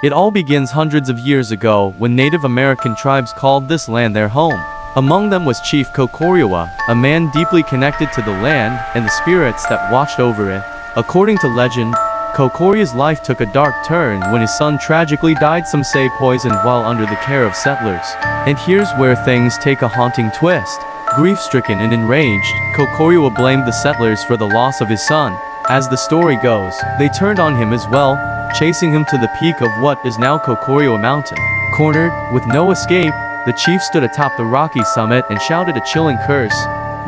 It all begins hundreds of years ago when Native American tribes called this land their home. Among them was Chief Chocorua, a man deeply connected to the land and the spirits that watched over it. According to legend, Chocorua's life took a dark turn when his son tragically died, some say poisoned, while under the care of settlers. And here's where things take a haunting twist. Grief-stricken and enraged, Chocorua blamed the settlers for the loss of his son. As the story goes, they turned on him as well, chasing him to the peak of what is now Chocorua Mountain. Cornered, with no escape, the chief stood atop the rocky summit and shouted a chilling curse.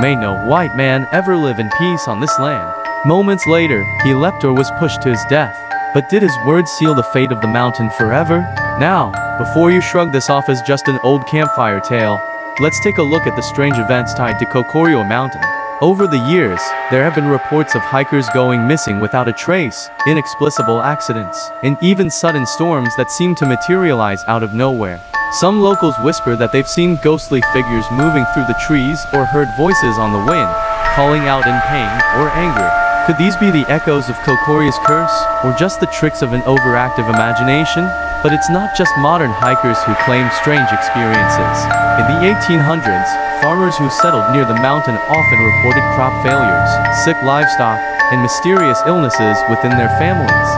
"May no white man ever live in peace on this land." Moments later, he leapt or was pushed to his death. But did his words seal the fate of the mountain forever? Now, before you shrug this off as just an old campfire tale, let's take a look at the strange events tied to Chocorua Mountain. Over the years, there have been reports of hikers going missing without a trace, inexplicable accidents, and even sudden storms that seem to materialize out of nowhere. Some locals whisper that they've seen ghostly figures moving through the trees or heard voices on the wind, calling out in pain or anger. Could these be the echoes of Chocorua's curse, or just the tricks of an overactive imagination? But it's not just modern hikers who claim strange experiences. In the 1800s, farmers who settled near the mountain often reported crop failures, sick livestock, and mysterious illnesses within their families.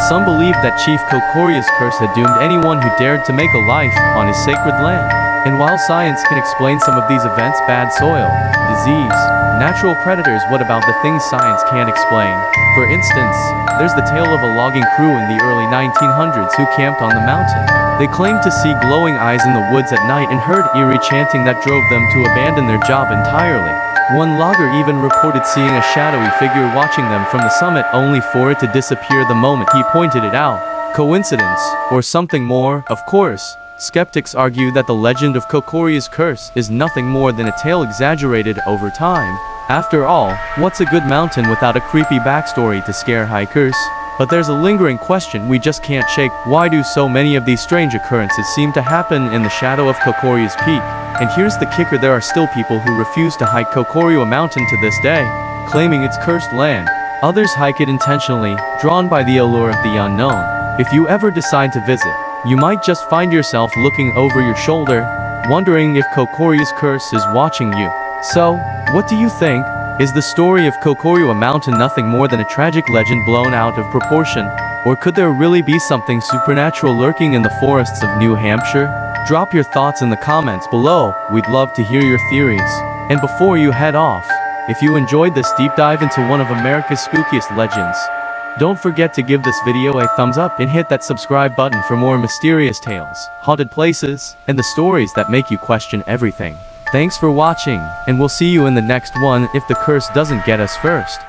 Some believed that Chief Chocorua's curse had doomed anyone who dared to make a life on his sacred land. And while science can explain some of these events, bad soil, disease, natural predators, what about the things science can't explain? For instance, there's the tale of a logging crew in the early 1900s who camped on the mountain. They claimed to see glowing eyes in the woods at night and heard eerie chanting that drove them to abandon their job entirely. One logger even reported seeing a shadowy figure watching them from the summit, only for it to disappear the moment he pointed it out. Coincidence, or something more? Of course. Skeptics argue that the legend of Chocorua's curse is nothing more than a tale exaggerated over time. After all, what's a good mountain without a creepy backstory to scare hikers? But there's a lingering question we just can't shake. Why do so many of these strange occurrences seem to happen in the shadow of Chocorua's peak? And here's the kicker: there are still people who refuse to hike Chocorua Mountain to this day, claiming it's cursed land. Others hike it intentionally, drawn by the allure of the unknown. If you ever decide to visit, you might just find yourself looking over your shoulder, wondering if Chocorua's curse is watching you. So, what do you think? Is the story of Chocorua Mountain nothing more than a tragic legend blown out of proportion? Or could there really be something supernatural lurking in the forests of New Hampshire? Drop your thoughts in the comments below, we'd love to hear your theories. And before you head off, if you enjoyed this deep dive into one of America's spookiest legends, don't forget to give this video a thumbs up and hit that subscribe button for more mysterious tales, haunted places, and the stories that make you question everything. Thanks for watching, and we'll see you in the next one if the curse doesn't get us first.